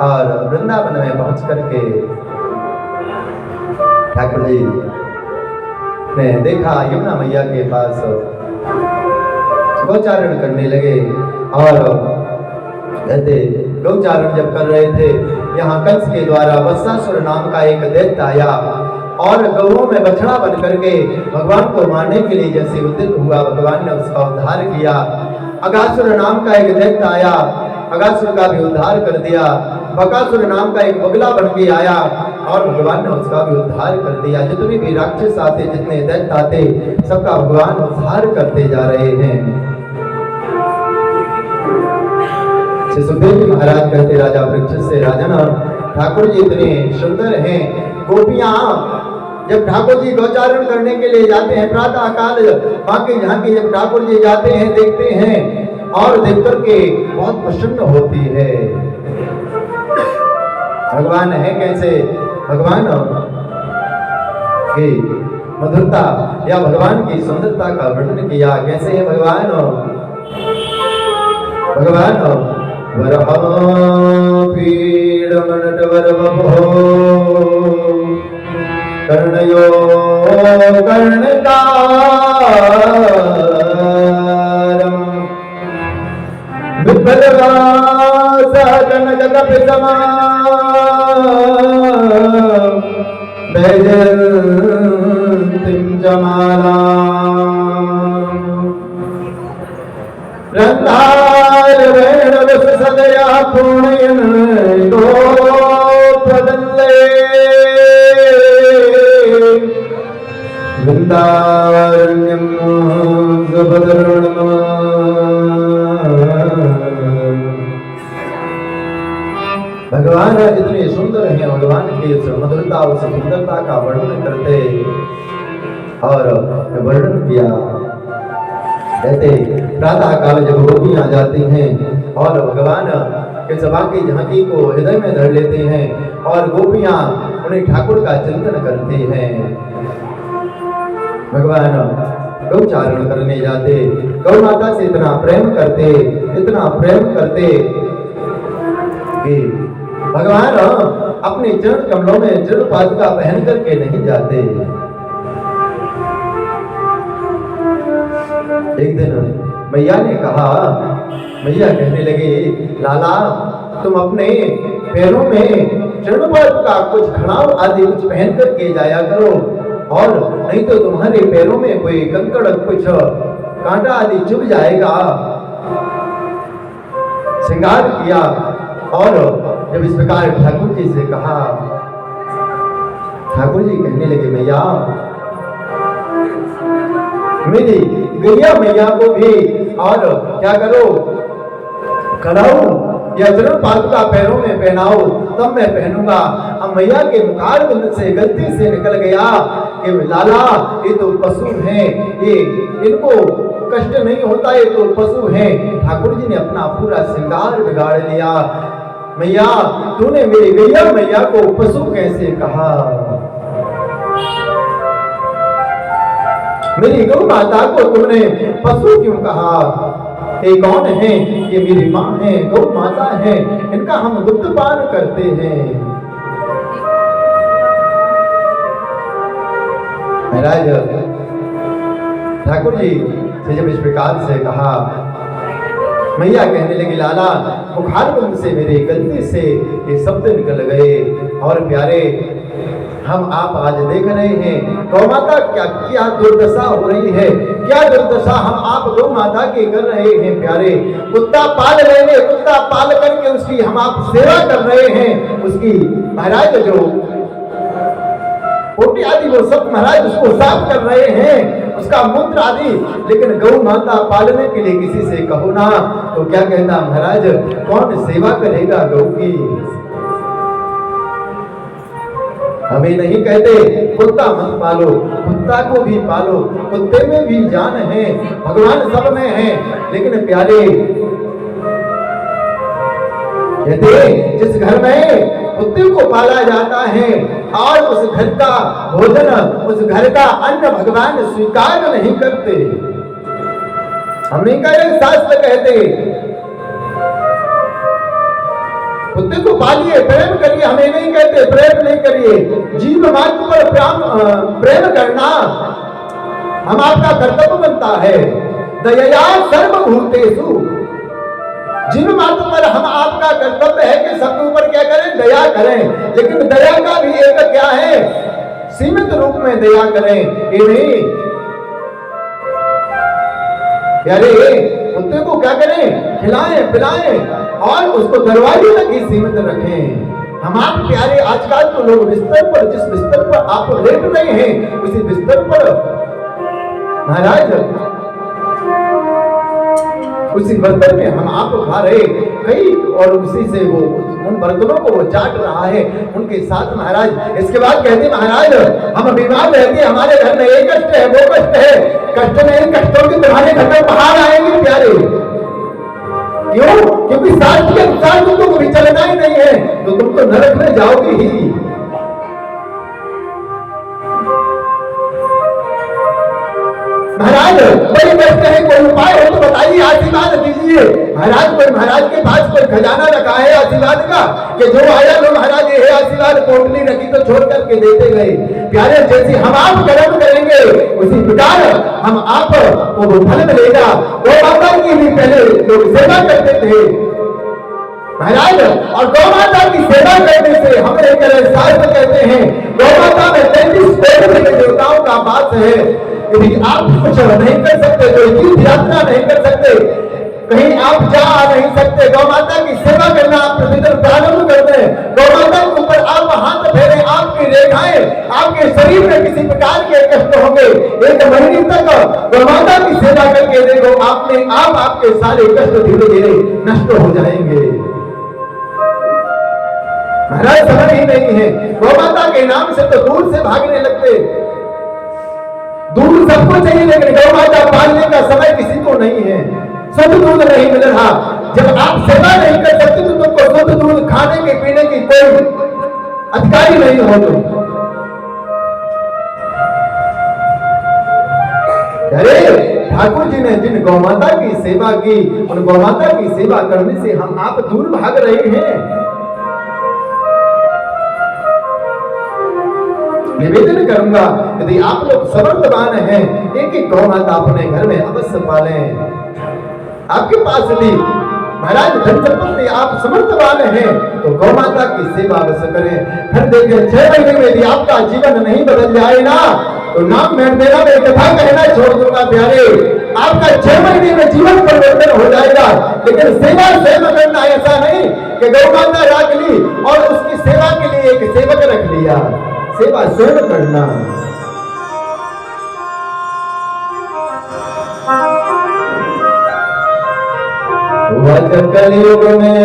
और वृंदावन में पहुंच करके ठाकुर जी ने देखा यमुना मैया के पास गौचारण करने लगे और कहते गौचारण जब कर रहे थे, यहाँ कंस के द्वारा वत्सासुर नाम का एक दैत्य आया और गौओं में बछड़ा बन करके भगवान को मारने के लिए जैसे उद्यत हुआ, भगवान ने उसका उद्धार किया। अगासुर नाम का एक दैत्य आया, अगासुर का भी उद्धार कर दिया। बकासुर नाम का एक बगला बन के आया और भगवान ने उसका भी उद्धार कर दिया। जितने भी राक्षस आते, जितने दैत्य आते, सबका भगवान उद्धार करते जा रहे हैं। सुखदेव जी महाराज कहते, राजा परीक्षित से, राजन ठाकुर जी इतने सुंदर हैं। गोपियां जब ठाकुर जी गौचारण करने के लिए जाते हैं प्रातः काल, बाकी झांकी जब ठाकुर जी जाते हैं, देखते हैं और देख करके बहुत प्रसन्न होती है। भगवान है कैसे, भगवान की मधुरता या भगवान की सुंदरता का वर्णन किया। कैसे है भगवान, भगवान कर्णयो कर्णकारं विभ्रवासः कनककपितमा वैजयन्तीं जमालां रन्ध्रारवेणवससदया पूर्णयन् गोप्रदल्ले वृन्दारण्यं सुभद्रणम्। भगवान जितने सुंदर हैं, भगवान की मधुरता और सुंदरता का वर्णन करते और वर्णन किया। कहते प्रातः काल जब गोपियां जाती हैं और भगवान के सभा की झांकी को हृदय में धर लेते हैं और गोपियां उन्हें ठाकुर का चिंतन करती हैं। भगवान गौचारण करने जाते, गौ माता से इतना प्रेम करते, इतना प्रेम करते कि भगवान अपने चरण कमलों में जड़ पादुका पहन करके नहीं जाते। एक दिन मैया ने कहा, मैया कहने लगे, लाला तुम अपने पैरों में चरण पादुका कुछ खड़ाव आदि कुछ पहन करके जाया करो, और नहीं तो तुम्हारे पैरों में कोई कंकड़ कुछ कांटा आदि चुभ जाएगा। श्रृंगार किया और जब इस प्रकार ठाकुर जी से कहा, ठाकुर जी कहने लगे, मैया मेरी गैया मैया को भी और क्या करो, कराओ या चरण पादुका पैरों में पहनाओ, तब मैं पहनूंगा। अब मैया के मुखारबिंद से गलती से निकल गया कि लाला ये तो पशु हैं, ये इनको कष्ट नहीं होता, ये तो पशु हैं। ठाकुर जी ने अपना पूरा श्रृंगार बिगाड़ लिया। मैया तूने मेरी गैया मैया को पशु कैसे कहा, मेरी गौ माता को तुमने पशु क्यों कहा? ये कौन है? ये मेरी माँ है, गौ माता है, इनका हम दुग्ध पान करते हैं। महाराज ठाकुर जी से जब इस प्रकार से कहा, मैया कहने लगी, लाला मुखारबिंद से मेरी गलती से ये शब्द निकल गए। और प्यारे हम आप आज देख रहे हैं गौ माता क्या क्या दुर्दशा हो रही है, क्या दुर्दशा हम आप गौ माता की कर रहे हैं। प्यारे कुत्ता पाल लेंगे, कुत्ता पाल करके उसकी हम आप सेवा कर रहे हैं, उसकी महाराज जो पोटी आदि वो सब महाराज उसको साफ कर रहे हैं, उसका मूत्र आदि। लेकिन गौ माता पालने के लिए किसी से कहो ना तो क्या कहता महाराज, कौन सेवा करेगा गौ की? हमें नहीं कहते कुत्ता मत पालो, कुत्ता को भी पालो, कुत्ते में भी जान है, भगवान सब में है। लेकिन प्यारे कहते जिस घर में कुत्ते को पाला जाता है और उस घर का भोजन, उस घर का अन्न भगवान स्वीकार नहीं करते। हमने कहा शास्त्र कहते कुत्ते को पालिए, प्रेम करिए, हमें नहीं कहते प्रेम नहीं करिए। जीव मात्र पर प्रेम करना हम आपका कर्तव्य बनता है। दया सर्वभूतेषु, जीव मात्र पर हम आपका कर्तव्य है कि सबके ऊपर क्या करें, दया करें। लेकिन दया का भी एक क्या है, सीमित रूप में दया करें। ये नहीं यारे कुत्ते को क्या करें, खिलाएं पिलाएं और उसको दरवाजे तक ही सीमित रखें। हम आप प्यारे, आजकल तो लोग बिस्तर पर, जिस बिस्तर पर आप लेट रहे हैं उसी बिस्तर पर महाराज उसी बर्तन में हम आप खा रहे कई, और उसी से वो उन बर्तनों को वो चाट रहा है उनके साथ महाराज। इसके बाद कहते महाराज हम बीमार रहते हैं, हमारे घर में एक कष्ट है वो कष्ट है, कष्ट में इन कष्टों की तुम्हारे घर में बाहर आएंगे प्यारे। क्यों? क्योंकि शास्त्र के अनुसार तुमको भी चलना ही नहीं है तो तुम तो नरक में जाओगे ही। महाराज कोई कष्ट है, कोई उपाय हो तो बताइए, आशीर्वाद दीजिए। महाराज कोई महाराज के पास कोई खजाना रखा है आशीर्वाद का कि जो आया लो महाराज ये आशीर्वाद पोटली रखी तो छोड़ करके देते गए। प्यारे जैसे हम आप कर्म करेंगे उसी प्रकार हम आप को वो फल मिलेगा। गौ माता की भी पहले लोग सेवा करते थे महाराज, और गौ माता की सेवा करने से हम एक शास्त्र कहते हैं गौ माता में 33 कोटि देवताओं का वास है। यदि आप कुछ नहीं कर सकते, कोई तीर्थ यात्रा नहीं कर सकते, कहीं आप जा नहीं सकते, गौ माता की सेवा करना आप प्रतिदिन प्रारंभ कर दें। गौ माता के ऊपर आप हाथ फेरे, आपकी रेखाएं, आपके शरीर में किसी प्रकार के कष्ट होंगे, एक महीने तक गौ माता की सेवा करके देखो, आपने आपके सारे कष्ट धीरे धीरे नष्ट हो जाएंगे। महाराज समझ ही नहीं है, गौ माता के नाम से तो दूर से भागने लगते, दूध सबको चाहिए लेकिन गौ माता पालने का समय किसी को नहीं है, शुद्ध दूध नहीं मिल रहा। जब आप सेवा नहीं कर सकते तो तुमको शुद्ध दूध खाने के पीने की कोई अधिकारी नहीं हो। तुम अरे ठाकुर जी ने जिन गौ माता की सेवा की उन गौ माता की सेवा करने से हम आप दूर भाग रहे हैं। निवेदन करूंगा यदि आप लोग समर्थवान हैं एक एक गौ माता अपने घर में अवश्य पालें। आपके पास यदि महाराज धन संपत्ति आप समर्थवान हैं तो गौ माता की सेवा अवश्य करें। फिर देखिए 6 महीने में यदि आपका जीवन नहीं बदल जाए ना तो नाम मैं देना मैं कथा कहना छोड़ दूंगा प्यारे। आपका 6 महीने में जीवन परिवर्तन हो जाएगा। लेकिन सेवा करना ऐसा नहीं कि गौ माता रख ली और उसकी सेवा के लिए एक सेवक रख लिया। सेवा स्वयं करना। कलयुग में